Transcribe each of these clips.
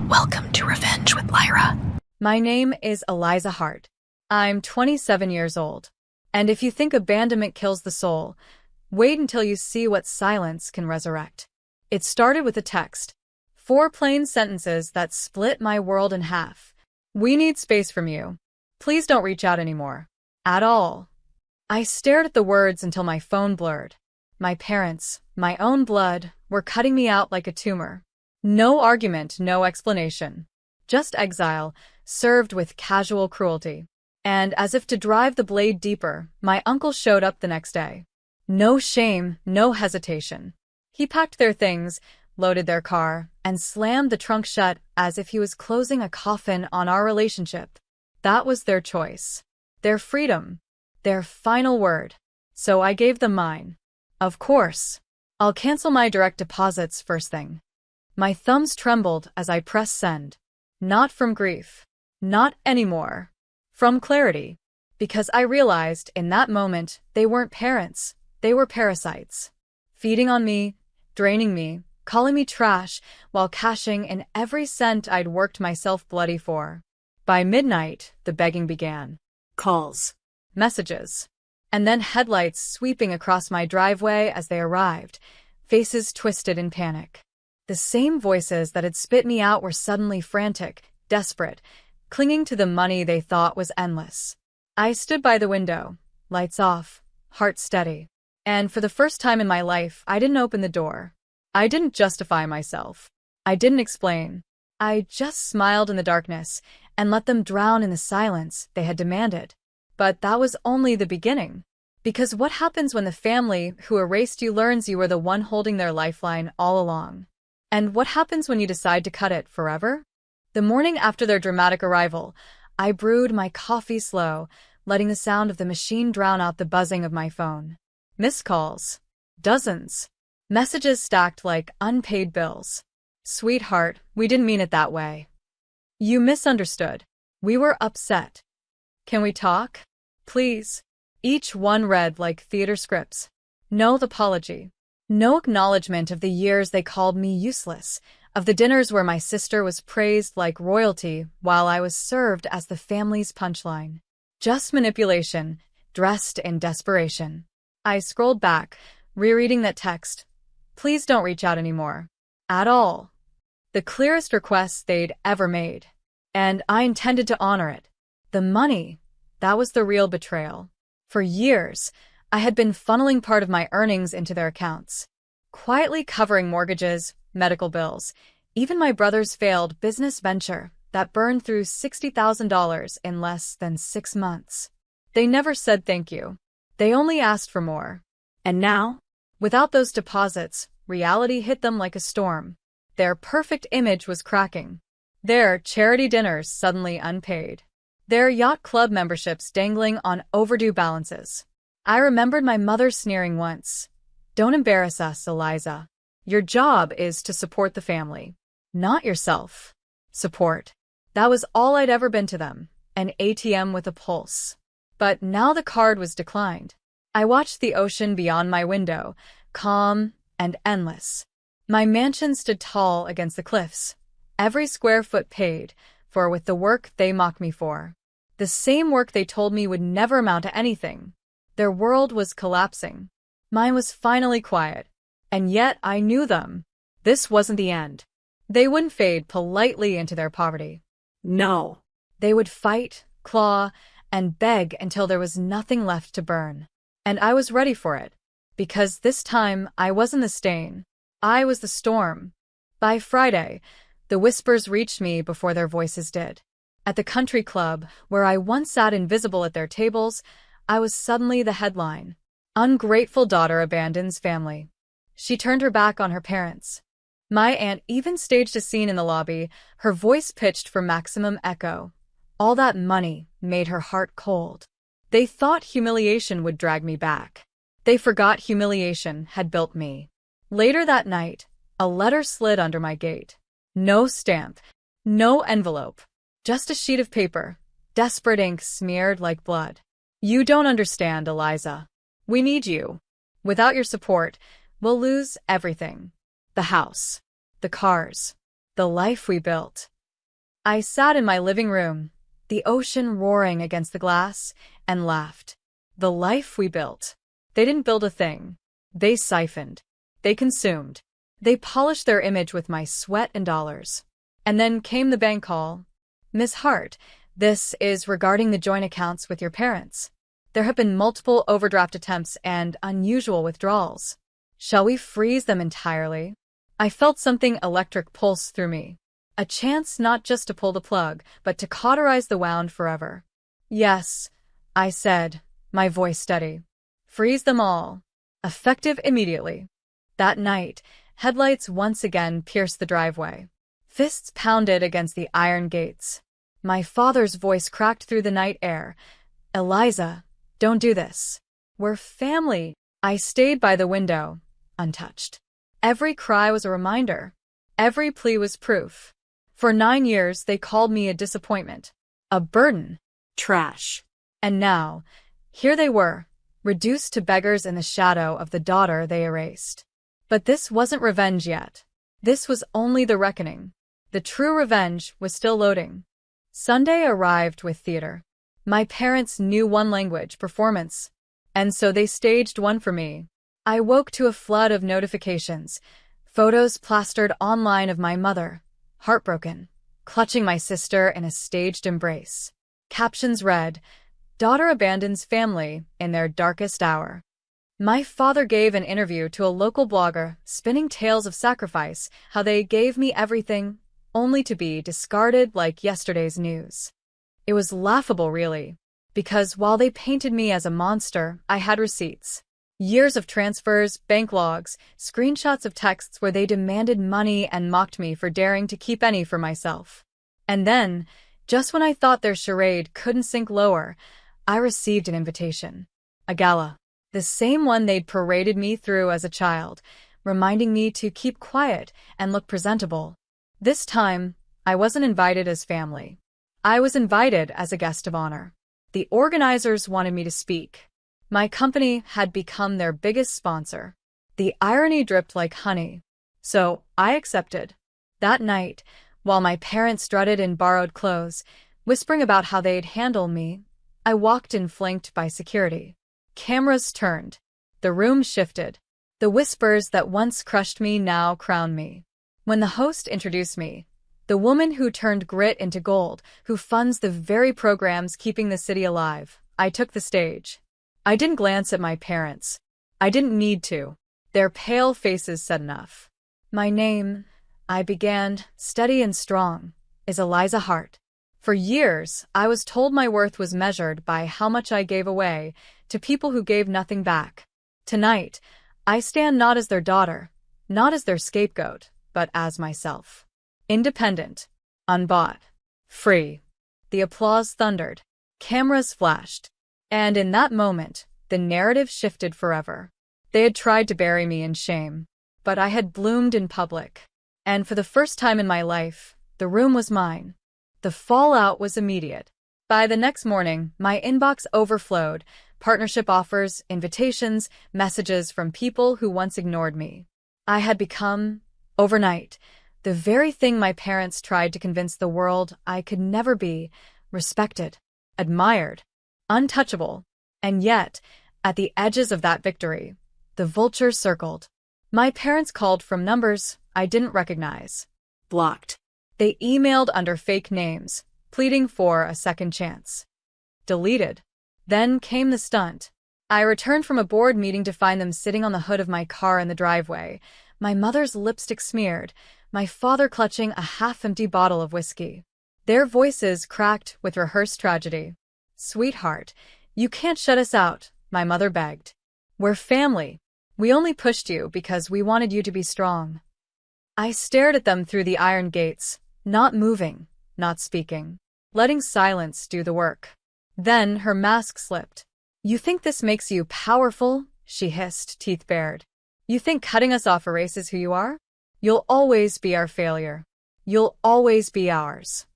Welcome to Revenge with Lyra. My name is Eliza Hart. I'm 27 years old. And if you think abandonment kills the soul, wait until you see what silence can resurrect. It started with a text. 4 plain sentences that split my world in half. We need space from you. Please don't reach out anymore. At all. I stared at the words until my phone blurred. My parents, my own blood, were cutting me out like a tumor. No argument, no explanation. Just exile, served with casual cruelty. And as if to drive the blade deeper, my uncle showed up the next day. No shame, no hesitation. He packed their things, loaded their car, and slammed the trunk shut as if he was closing a coffin on our relationship. That was their choice. Their freedom. Their final word. So I gave them mine. Of course. I'll cancel my direct deposits first thing. My thumbs trembled as I pressed send. Not from grief. Not anymore. From clarity. Because I realized in that moment they weren't parents. They were parasites. Feeding on me, draining me, calling me trash, while cashing in every cent I'd worked myself bloody for. By midnight, the begging began. Calls. Messages. And then headlights sweeping across my driveway as they arrived, faces twisted in panic. The same voices that had spit me out were suddenly frantic, desperate, clinging to the money they thought was endless. I stood by the window, lights off, heart steady. And for the first time in my life, I didn't open the door. I didn't justify myself. I didn't explain. I just smiled in the darkness and let them drown in the silence they had demanded. But that was only the beginning. Because what happens when the family who erased you learns you were the one holding their lifeline all along? And what happens when you decide to cut it forever? The morning after their dramatic arrival, I brewed my coffee slow, letting the sound of the machine drown out the buzzing of my phone. Missed calls. Dozens. Messages stacked like unpaid bills. Sweetheart, we didn't mean it that way. You misunderstood. We were upset. Can we talk? Please. Each one read like theater scripts. No apology. No acknowledgement of the years they called me useless, of the dinners where my sister was praised like royalty while I was served as the family's punchline. Just manipulation, dressed in desperation. I scrolled back, rereading that text. Please don't reach out anymore. At all. The clearest request they'd ever made. And I intended to honor it. The money, that was the real betrayal. For years, I had been funneling part of my earnings into their accounts, quietly covering mortgages, medical bills, even my brother's failed business venture that burned through $60,000 in less than 6 months. They never said thank you. They only asked for more. And now, without those deposits, reality hit them like a storm. Their perfect image was cracking. Their charity dinners suddenly unpaid. Their yacht club memberships dangling on overdue balances. I remembered my mother sneering once. Don't embarrass us, Eliza. Your job is to support the family, not yourself. Support. That was all I'd ever been to them, an ATM with a pulse. But now the card was declined. I watched the ocean beyond my window, calm and endless. My mansion stood tall against the cliffs, every square foot paid for with the work they mocked me for. The same work they told me would never amount to anything. Their world was collapsing. Mine was finally quiet. And yet I knew them. This wasn't the end. They wouldn't fade politely into their poverty. No. They would fight, claw, and beg until there was nothing left to burn. And I was ready for it. Because this time I wasn't the stain. I was the storm. By Friday, the whispers reached me before their voices did. At the country club, where I once sat invisible at their tables, I was suddenly the headline. Ungrateful daughter abandons family. She turned her back on her parents. My aunt even staged a scene in the lobby, her voice pitched for maximum echo. All that money made her heart cold. They thought humiliation would drag me back. They forgot humiliation had built me. Later that night, a letter slid under my gate. No stamp, no envelope. Just a sheet of paper, desperate ink smeared like blood. You don't understand, Eliza. We need you. Without your support, we'll lose everything. The house, the cars, the life we built. I sat in my living room, the ocean roaring against the glass, and laughed. The life we built. They didn't build a thing. They siphoned. They consumed. They polished their image with my sweat and dollars. And then came the bank call. Miss Hart, this is regarding the joint accounts with your parents. There have been multiple overdraft attempts and unusual withdrawals. Shall we freeze them entirely? I felt something electric pulse through me. A chance not just to pull the plug, but to cauterize the wound forever. Yes, I said, my voice steady. Freeze them all. Effective immediately. That night, headlights once again pierced the driveway. Fists pounded against the iron gates. My father's voice cracked through the night air. Eliza, don't do this. We're family. I stayed by the window, untouched. Every cry was a reminder. Every plea was proof. For 9 years, they called me a disappointment, a burden, trash. And now, here they were, reduced to beggars in the shadow of the daughter they erased. But this wasn't revenge yet. This was only the reckoning. The true revenge was still loading. Sunday arrived with theater. My parents knew one language, performance, and so they staged one for me. I woke to a flood of notifications, photos plastered online of my mother, heartbroken, clutching my sister in a staged embrace. Captions read, "Daughter abandons family in their darkest hour." My father gave an interview to a local blogger, spinning tales of sacrifice, how they gave me everything, only to be discarded like yesterday's news. It was laughable, really, because while they painted me as a monster, I had receipts. Years of transfers, bank logs, screenshots of texts where they demanded money and mocked me for daring to keep any for myself. And then, just when I thought their charade couldn't sink lower, I received an invitation. A gala. The same one they'd paraded me through as a child, reminding me to keep quiet and look presentable. This time, I wasn't invited as family. I was invited as a guest of honor. The organizers wanted me to speak. My company had become their biggest sponsor. The irony dripped like honey. So I accepted. That night, while my parents strutted in borrowed clothes, whispering about how they'd handle me, I walked in flanked by security. Cameras turned. The room shifted. The whispers that once crushed me now crowned me. When the host introduced me, the woman who turned grit into gold, who funds the very programs keeping the city alive, I took the stage. I didn't glance at my parents. I didn't need to. Their pale faces said enough. My name, I began, steady and strong, is Eliza Hart. For years, I was told my worth was measured by how much I gave away to people who gave nothing back. Tonight, I stand not as their daughter, not as their scapegoat, but as myself. Independent, unbought, free. The applause thundered. Cameras flashed. And in that moment, the narrative shifted forever. They had tried to bury me in shame, but I had bloomed in public. And for the first time in my life, the room was mine. The fallout was immediate. By the next morning, my inbox overflowed, partnership offers, invitations, messages from people who once ignored me. I had become, overnight, the very thing my parents tried to convince the world I could never be: respected, admired, untouchable. And yet, at the edges of that victory, the vultures circled. My parents called from numbers I didn't recognize. Blocked. They emailed under fake names, pleading for a second chance. Deleted. Then came the stunt. I returned from a board meeting to find them sitting on the hood of my car in the driveway, my mother's lipstick smeared, my father clutching a half-empty bottle of whiskey. Their voices cracked with rehearsed tragedy. "Sweetheart, you can't shut us out," my mother begged. "We're family. We only pushed you because we wanted you to be strong." I stared at them through the iron gates, not moving, not speaking, letting silence do the work. Then her mask slipped. "You think this makes you powerful?" she hissed, teeth bared. "You think cutting us off erases who you are? You'll always be our failure. You'll always be ours."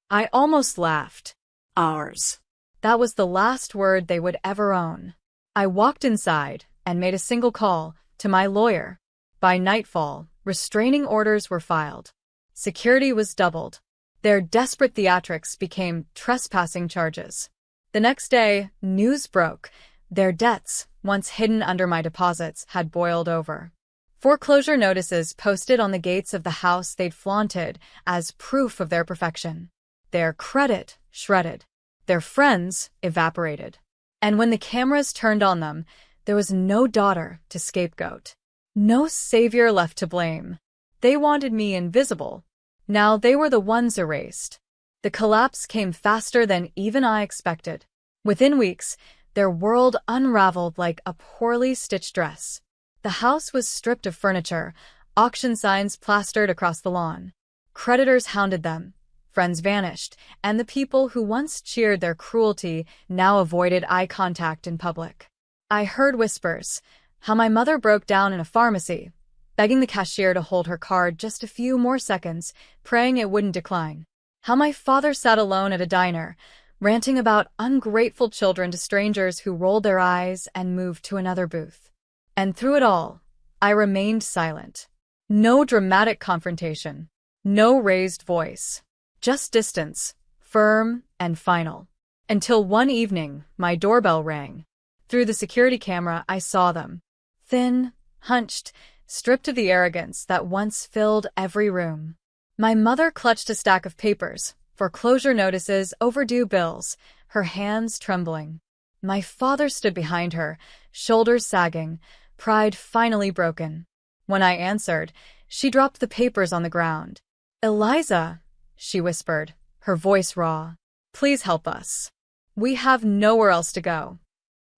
I almost laughed. Ours. That was the last word they would ever own. I walked inside and made a single call to my lawyer. By nightfall, restraining orders were filed. Security was doubled. Their desperate theatrics became trespassing charges. The next day, news broke. Their debts, once hidden under my deposits, had boiled over. Foreclosure notices posted on the gates of the house they'd flaunted as proof of their perfection. Their credit shredded. Their friends evaporated. And when the cameras turned on them, there was no daughter to scapegoat. No savior left to blame. They wanted me invisible. Now they were the ones erased. The collapse came faster than even I expected. Within weeks, their world unraveled like a poorly stitched dress. The house was stripped of furniture, auction signs plastered across the lawn. Creditors hounded them. Friends vanished, and the people who once cheered their cruelty now avoided eye contact in public. I heard whispers, how my mother broke down in a pharmacy, begging the cashier to hold her card just a few more seconds, praying it wouldn't decline. How my father sat alone at a diner, ranting about ungrateful children to strangers who rolled their eyes and moved to another booth. And through it all, I remained silent. No dramatic confrontation. No raised voice. Just distance, firm and final. Until one evening, my doorbell rang. Through the security camera, I saw them. Thin, hunched, stripped of the arrogance that once filled every room. My mother clutched a stack of papers, foreclosure notices, overdue bills, her hands trembling. My father stood behind her, shoulders sagging, pride finally broken. When I answered, she dropped the papers on the ground. "Eliza," she whispered, her voice raw. "Please help us. We have nowhere else to go."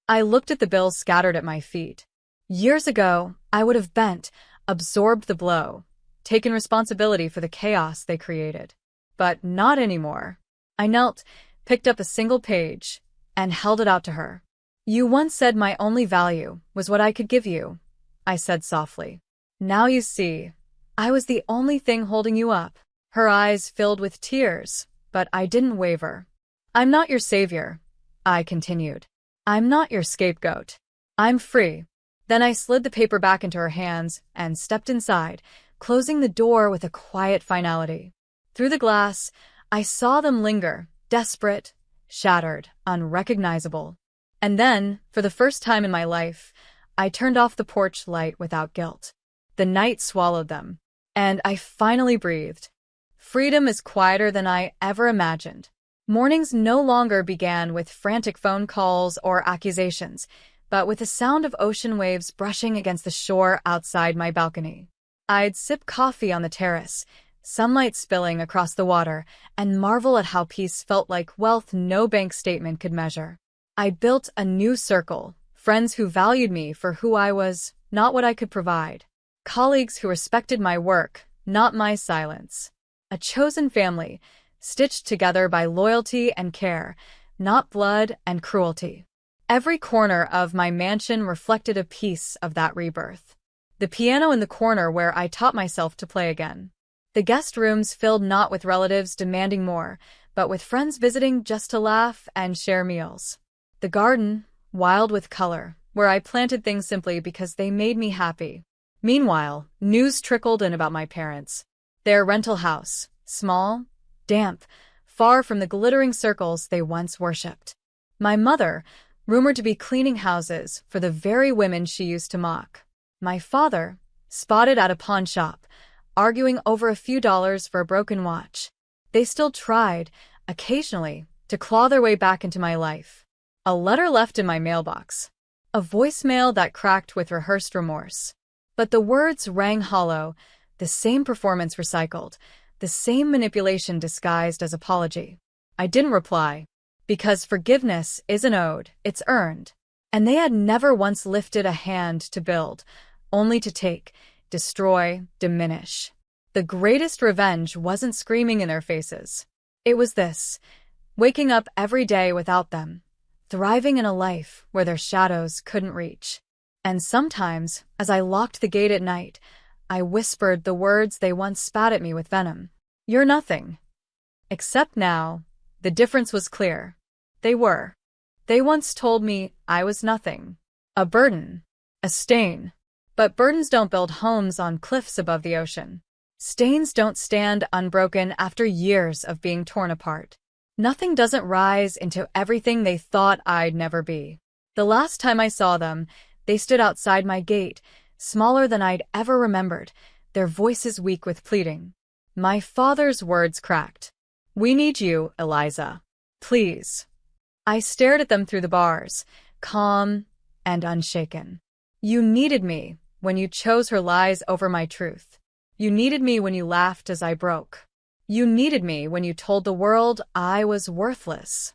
I looked at the bills scattered at my feet. Years ago, I would have bent, absorbed the blow, taken responsibility for the chaos they created. But not anymore. I knelt, picked up a single page, and held it out to her. "You once said my only value was what I could give you," I said softly. "Now you see, I was the only thing holding you up." Her eyes filled with tears, but I didn't waver. "I'm not your savior," I continued. "I'm not your scapegoat. I'm free." Then I slid the paper back into her hands and stepped inside, closing the door with a quiet finality. Through the glass, I saw them linger, desperate, shattered, unrecognizable. And then, for the first time in my life, I turned off the porch light without guilt. The night swallowed them, and I finally breathed. Freedom is quieter than I ever imagined. Mornings no longer began with frantic phone calls or accusations, but with the sound of ocean waves brushing against the shore outside my balcony. I'd sip coffee on the terrace, sunlight spilling across the water, and marvel at how peace felt like wealth no bank statement could measure. I built a new circle, friends who valued me for who I was, not what I could provide. Colleagues who respected my work, not my silence. A chosen family, stitched together by loyalty and care, not blood and cruelty. Every corner of my mansion reflected a piece of that rebirth. The piano in the corner where I taught myself to play again. The guest rooms filled not with relatives demanding more, but with friends visiting just to laugh and share meals. The garden, wild with color, where I planted things simply because they made me happy. Meanwhile, news trickled in about my parents. Their rental house, small, damp, far from the glittering circles they once worshipped. My mother, rumored to be cleaning houses for the very women she used to mock. My father, spotted at a pawn shop, arguing over a few dollars for a broken watch. They still tried, occasionally, to claw their way back into my life. A letter left in my mailbox. A voicemail that cracked with rehearsed remorse. But the words rang hollow, the same performance recycled, the same manipulation disguised as apology. I didn't reply, because forgiveness isn't owed, it's earned. And they had never once lifted a hand to build, only to take, destroy, diminish. The greatest revenge wasn't screaming in their faces. It was this, waking up every day without them, thriving in a life where their shadows couldn't reach. And sometimes, as I locked the gate at night, I whispered the words they once spat at me with venom. "You're nothing." Except now, the difference was clear. They were. They once told me I was nothing. A burden. A stain. But burdens don't build homes on cliffs above the ocean. Stains don't stand unbroken after years of being torn apart. Nothing doesn't rise into everything they thought I'd never be. The last time I saw them, they stood outside my gate, smaller than I'd ever remembered, their voices weak with pleading. My father's words cracked. "We need you, Eliza. Please." I stared at them through the bars, calm and unshaken. "You needed me when you chose her lies over my truth. You needed me when you laughed as I broke. You needed me when you told the world I was worthless."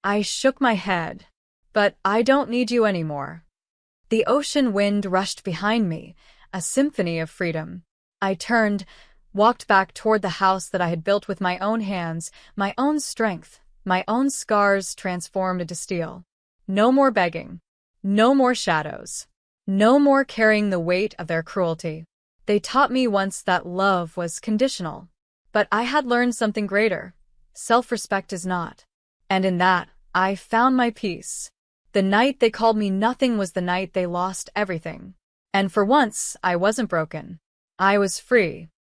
I shook my head. "But I don't need you anymore." The ocean wind rushed behind me, a symphony of freedom. I turned, walked back toward the house that I had built with my own hands, my own strength, my own scars transformed into steel. No more begging. No more shadows. No more carrying the weight of their cruelty. They taught me once that love was conditional. But I had learned something greater. Self-respect is not. And in that, I found my peace. The night they called me nothing was the night they lost everything. And for once, I wasn't broken. I was free.